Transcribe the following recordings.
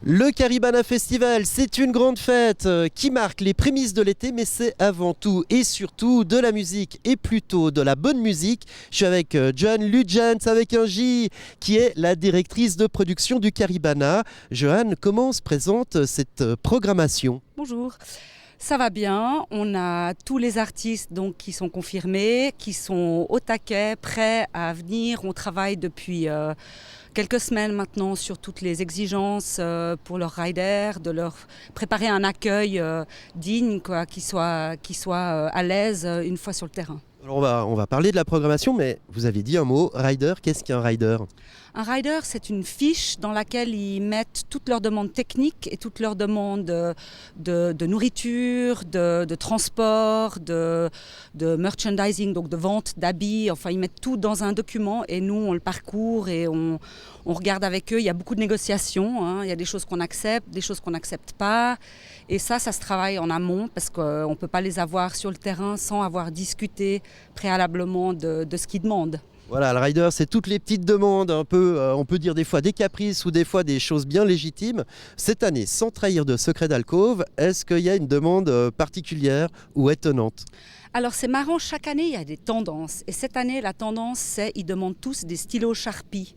Le Caribana Festival, c'est une grande fête qui marque les prémices de l'été, mais c'est avant tout et surtout de la musique et plutôt de la bonne musique. Je suis avec Johanne Lutjens avec un J, qui est la directrice de production du Caribana. Johanne, comment se présente cette programmation ? Bonjour. Ça va bien, on a tous les artistes donc, qui sont confirmés, qui sont au taquet, prêts à venir. On travaille depuis quelques semaines maintenant sur toutes les exigences pour leurs riders, de leur préparer un accueil digne, qui soit à l'aise une fois sur le terrain. Alors on va parler de la programmation, mais vous avez dit un mot, rider. Qu'est-ce qu'un rider ? Un rider, c'est une fiche dans laquelle ils mettent toutes leurs demandes techniques et toutes leurs demandes de nourriture, de transport, de merchandising, donc de vente d'habits. Enfin, ils mettent tout dans un document et nous, on le parcourt et on regarde avec eux. Il y a beaucoup de négociations, hein. Il y a des choses qu'on accepte, des choses qu'on n'accepte pas. Et ça se travaille en amont parce qu'on ne peut pas les avoir sur le terrain sans avoir discuté préalablement de ce qu'ils demandent. Voilà, le rider, c'est toutes les petites demandes, un peu, on peut dire des fois des caprices ou des fois des choses bien légitimes. Cette année, sans trahir de secret d'alcôve, est-ce qu'il y a une demande particulière ou étonnante ? Alors c'est marrant, chaque année il y a des tendances. Et cette année, la tendance, c'est qu'ils demandent tous des stylos Sharpie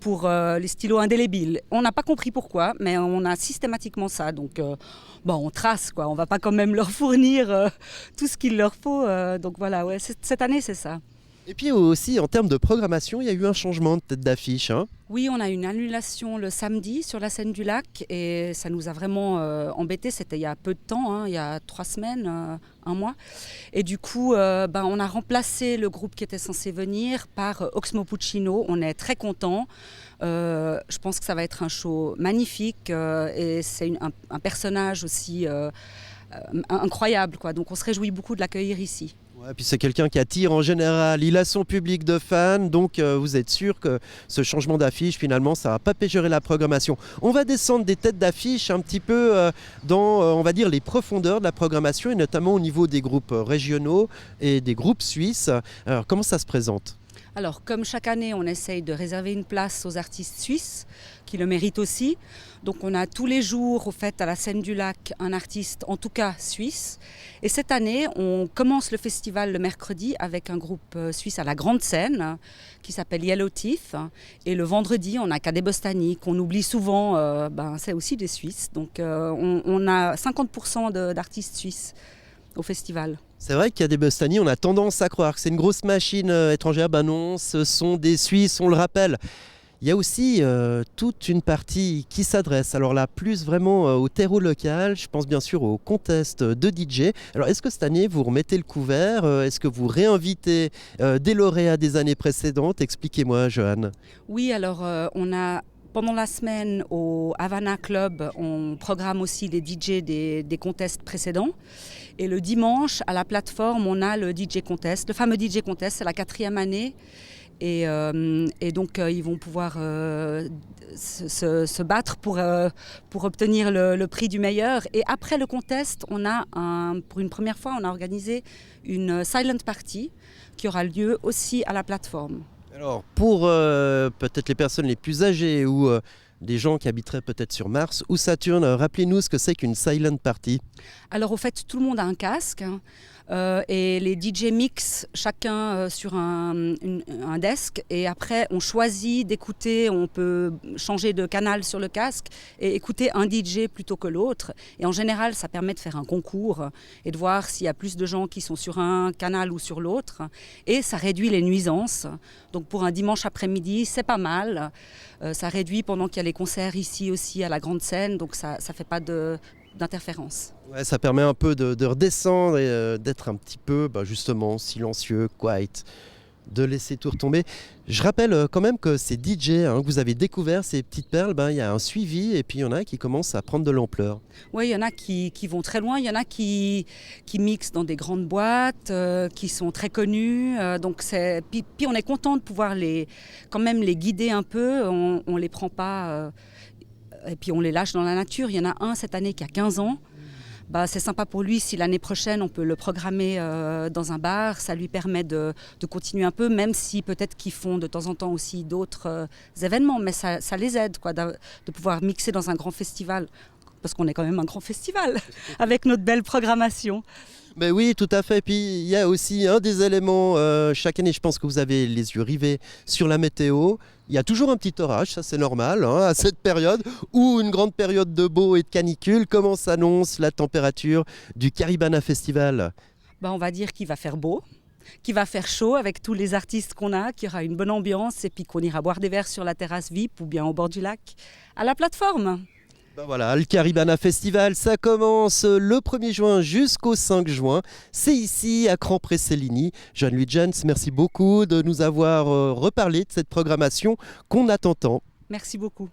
pour les stylos indélébiles. On n'a pas compris pourquoi, mais on a systématiquement ça. Donc on trace, quoi. On ne va pas quand même leur fournir tout ce qu'il leur faut. Donc voilà, ouais, cette année, c'est ça. Et puis aussi, en termes de programmation, il y a eu un changement de tête d'affiche. Oui, on a eu une annulation le samedi sur la scène du lac et ça nous a vraiment embêtés. C'était il y a peu de temps, il y a 3 semaines, 1 mois. Et du coup, on a remplacé le groupe qui était censé venir par Oxmo Puccino. On est très contents. Je pense que ça va être un show magnifique et c'est un personnage aussi incroyable, quoi. Donc on se réjouit beaucoup de l'accueillir ici. Ouais, puis c'est quelqu'un qui attire en général, il a son public de fans, donc vous êtes sûr que ce changement d'affiche, finalement, ça ne va pas péjorer la programmation. On va descendre des têtes d'affiche un petit peu dans, on va dire, les profondeurs de la programmation, et notamment au niveau des groupes régionaux et des groupes suisses. Alors, comment ça se présente ? Alors, comme chaque année, on essaye de réserver une place aux artistes suisses, qui le méritent aussi. Donc, on a tous les jours, au fait, à la scène du lac, un artiste, en tout cas suisse. Et cette année, on commence le festival le mercredi avec un groupe suisse à la grande scène, qui s'appelle Yellow Teeth. Et le vendredi, on a Kadé Bostani, qu'on oublie souvent, c'est aussi des Suisses. Donc, on a 50% d'artistes suisses au festival. C'est vrai qu'il y a des Bostani, on a tendance à croire que c'est une grosse machine étrangère. Ben non, ce sont des Suisses, on le rappelle. Il y a aussi toute une partie qui s'adresse, alors là, plus vraiment au terreau local. Je pense bien sûr au contest de DJ. Alors, est-ce que cette année, vous remettez le couvert ? Est-ce que vous réinvitez des lauréats des années précédentes ? Expliquez-moi, Johanne. Oui, alors on a... Pendant la semaine, au Havana Club, on programme aussi les DJ des contests précédents. Et le dimanche, à la plateforme, on a le DJ Contest. Le fameux DJ Contest, c'est la 4e année. Et donc, ils vont pouvoir se battre pour obtenir le prix du meilleur. Et après le contest, pour une première fois, on a organisé une silent party qui aura lieu aussi à la plateforme. Alors, pour peut-être les personnes les plus âgées ou des gens qui habiteraient peut-être sur Mars ou Saturne, rappelez-nous ce que c'est qu'une silent party. Alors, au fait, tout le monde a un casque et les DJ mixent chacun sur un desk. Et après, on choisit d'écouter, on peut changer de canal sur le casque et écouter un DJ plutôt que l'autre. Et en général, ça permet de faire un concours et de voir s'il y a plus de gens qui sont sur un canal ou sur l'autre. Et ça réduit les nuisances. Donc pour un dimanche après-midi, c'est pas mal. Ça réduit pendant qu'il y a les concerts ici aussi à la grande scène. Donc ça fait pas d'interférence. Ouais, ça permet un peu de redescendre et d'être un petit peu justement silencieux, quiet, de laisser tout retomber. Je rappelle quand même que ces DJ que vous avez découvert, ces petites perles, il y a un suivi et puis il y en a qui commencent à prendre de l'ampleur. Oui, il y en a qui vont très loin, il y en a qui mixent dans des grandes boîtes, qui sont très connus. Puis on est content de pouvoir quand même les guider un peu, on ne les prend pas et puis on les lâche dans la nature. Il y en a un cette année qui a 15 ans. c'est sympa pour lui si l'année prochaine on peut le programmer dans un bar. Ça lui permet de continuer un peu, même si peut-être qu'ils font de temps en temps aussi d'autres événements. Mais ça les aide quoi, de pouvoir mixer dans un grand festival. Parce qu'on est quand même un grand festival avec notre belle programmation. Ben oui, tout à fait. Puis il y a aussi un des éléments, chaque année, je pense que vous avez les yeux rivés sur la météo. Il y a toujours un petit orage, ça c'est normal, hein, à cette période, ou une grande période de beau et de canicule. Comment s'annonce la température du Caribana Festival ? On va dire qu'il va faire beau, qu'il va faire chaud avec tous les artistes qu'on a, qu'il y aura une bonne ambiance et puis qu'on ira boire des verres sur la terrasse VIP ou bien au bord du lac, à la plateforme. Voilà, le Caribana Festival, ça commence le 1er juin jusqu'au 5 juin. C'est ici à Cran-Près-Céligny. Jeanne-Louis Jens, merci beaucoup de nous avoir reparlé de cette programmation qu'on attend tant. Merci beaucoup.